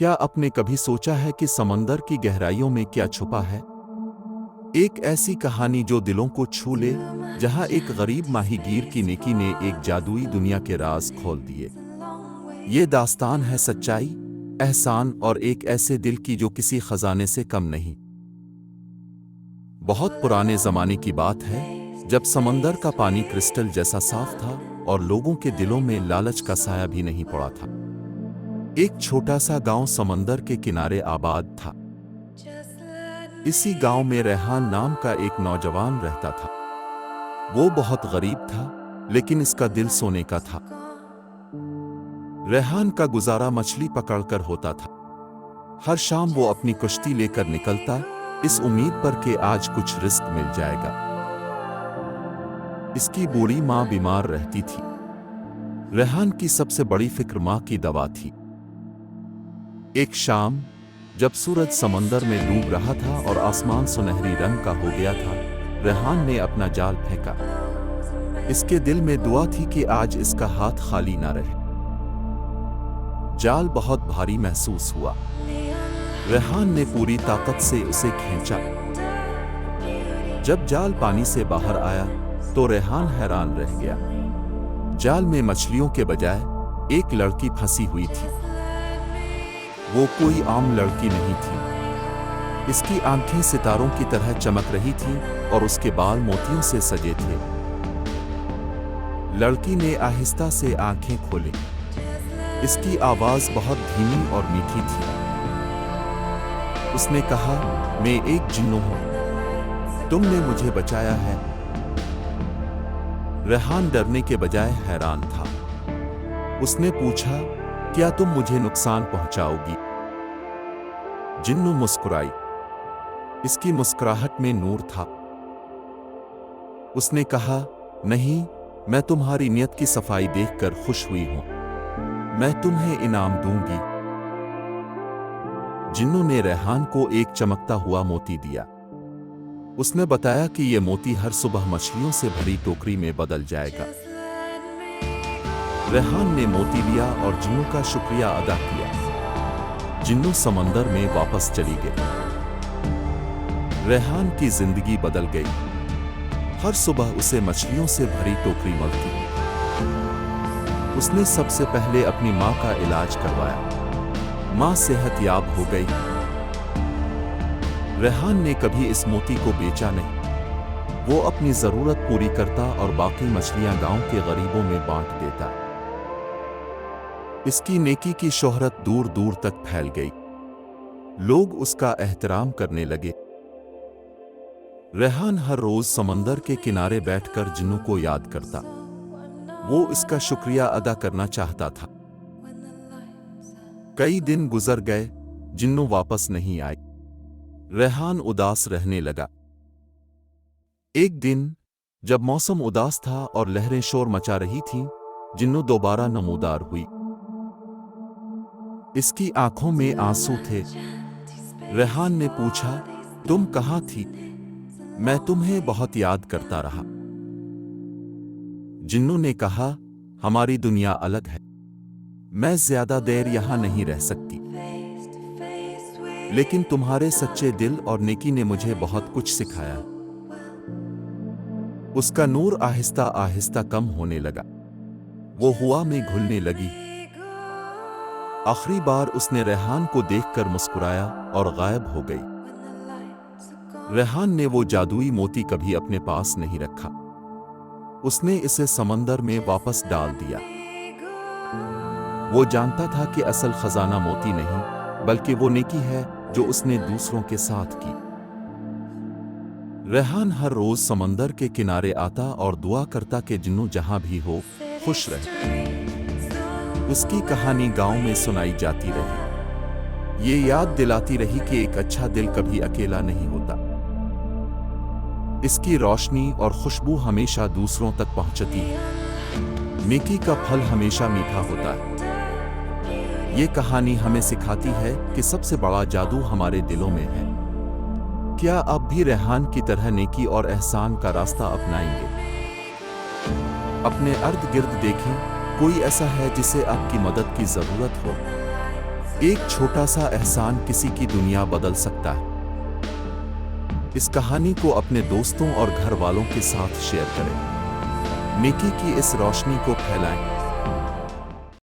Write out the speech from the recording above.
क्या आपने कभी सोचा है कि समंदर की गहराइयों में क्या छुपा है? एक ऐसी कहानी जो दिलों को छू ले, जहां एक गरीब माहीगीर की नेकी ने एक जादुई दुनिया के राज खोल दिए। ये दास्तान है सच्चाई, एहसान और एक ऐसे दिल की जो किसी खजाने से कम नहीं। बहुत पुराने जमाने की बात है, जब समंदर का पानी क्रिस्टल जैसा साफ था और लोगों के दिलों में लालच का साया भी नहीं पड़ा था। एक छोटा सा गांव समंदर के किनारे आबाद था। इसी गांव में रेहान नाम का एक नौजवान रहता था। वो बहुत गरीब था, लेकिन इसका दिल सोने का था। रेहान का गुजारा मछली पकड़कर होता था। हर शाम वो अपनी कश्ती लेकर निकलता, इस उम्मीद पर कि आज कुछ रिस्क मिल जाएगा। इसकी बूढ़ी माँ बीमार रहती थी। रेहान की सबसे बड़ी फिक्र माँ की दवा थी। एक शाम, जब सूरज समंदर में डूब रहा था और आसमान सुनहरी रंग का हो गया था, रेहान ने अपना जाल फेंका। इसके दिल में दुआ थी कि आज इसका हाथ खाली ना रहे। जाल बहुत भारी महसूस हुआ। रेहान ने पूरी ताकत से उसे खींचा। जब जाल पानी से बाहर आया, तो रेहान हैरान रह गया। जाल में मछलियों के बजाय एक लड़की फंसी हुई थी। वो कोई आम लड़की नहीं थी। इसकी आंखें सितारों की तरह चमक रही थीं और उसके बाल मोतियों से सजे थे। लड़की ने आहिस्ता से आंखें खोली। इसकी आवाज बहुत धीमी और मीठी थी। उसने कहा, मैं एक जिन्नो हूं, तुमने मुझे बचाया है। रेहान डरने के बजाय हैरान था। उसने पूछा, क्या तुम मुझे नुकसान पहुंचाओगी? जिन्नो मुस्कुराई। इसकी मुस्कुराहट में नूर था। उसने कहा, नहीं, मैं तुम्हारी नियत की सफाई देखकर खुश हुई हूं। मैं तुम्हें इनाम दूंगी। जिन्नो ने रेहान को एक चमकता हुआ मोती दिया। उसने बताया कि यह मोती हर सुबह मछलियों से भरी टोकरी में बदल जाएगा। रेहान ने मोती लिया और जिन्नो का शुक्रिया अदा किया। जिन्नो समंदर में वापस चली गई। रेहान की जिंदगी बदल गई। हर सुबह उसे मछलियों से भरी टोकरी मिलती। उसने सबसे पहले अपनी माँ का इलाज करवाया। माँ सेहतयाब हो गई। रेहान ने कभी इस मोती को बेचा नहीं। वो अपनी जरूरत पूरी करता और बाकी मछलियां गांव के गरीबों में बांट देता। इसकी नेकी की शोहरत दूर दूर तक फैल गई। लोग उसका एहतराम करने लगे। रेहान हर रोज समंदर के किनारे बैठकर जिन्नो को याद करता। वो इसका शुक्रिया अदा करना चाहता था। कई दिन गुजर गए, जिन्नो वापस नहीं आई। रेहान उदास रहने लगा। एक दिन, जब मौसम उदास था और लहरें शोर मचा रही थीं, जिन्नो दोबारा नमूदार हुई। इसकी आंखों में आंसू थे। रेहान ने पूछा, तुम कहाँ थी? मैं तुम्हें बहुत याद करता रहा। जिन्नो ने कहा, हमारी दुनिया अलग है। मैं ज्यादा देर यहां नहीं रह सकती। लेकिन तुम्हारे सच्चे दिल और नेकी ने मुझे बहुत कुछ सिखाया। उसका नूर आहिस्ता आहिस्ता कम होने लगा। वो हवा में घुलने लगी। आखिरी बार उसने रेहान को देखकर मुस्कुराया और गायब हो गई। रेहान ने वो जादुई मोती कभी अपने पास नहीं रखा। उसने इसे समंदर में वापस डाल दिया। वो जानता था कि असल खजाना मोती नहीं, बल्कि वो नेकी है जो उसने दूसरों के साथ की। रेहान हर रोज समंदर के किनारे आता और दुआ करता कि जिन्नो जहां भी हो, खुश रहे। उसकी कहानी गांव में सुनाई जाती रही। ये याद दिलाती रही कि एक अच्छा दिल कभी अकेला नहीं होता। इसकी रोशनी और खुशबू हमेशा दूसरों तक पहुंचती है। नेकी का फल हमेशा मीठा होता है। ये कहानी हमें सिखाती है कि सबसे बड़ा जादू हमारे दिलों में है। क्या आप भी रेहान की तरह नेकी और एहसान का रास्ता अपनाएंगे? अपने इर्द गिर्द देखें, कोई ऐसा है जिसे आपकी मदद की जरूरत हो। एक छोटा सा एहसान किसी की दुनिया बदल सकता है। इस कहानी को अपने दोस्तों और घर वालों के साथ शेयर करें। नेकी की इस रोशनी को फैलाएं।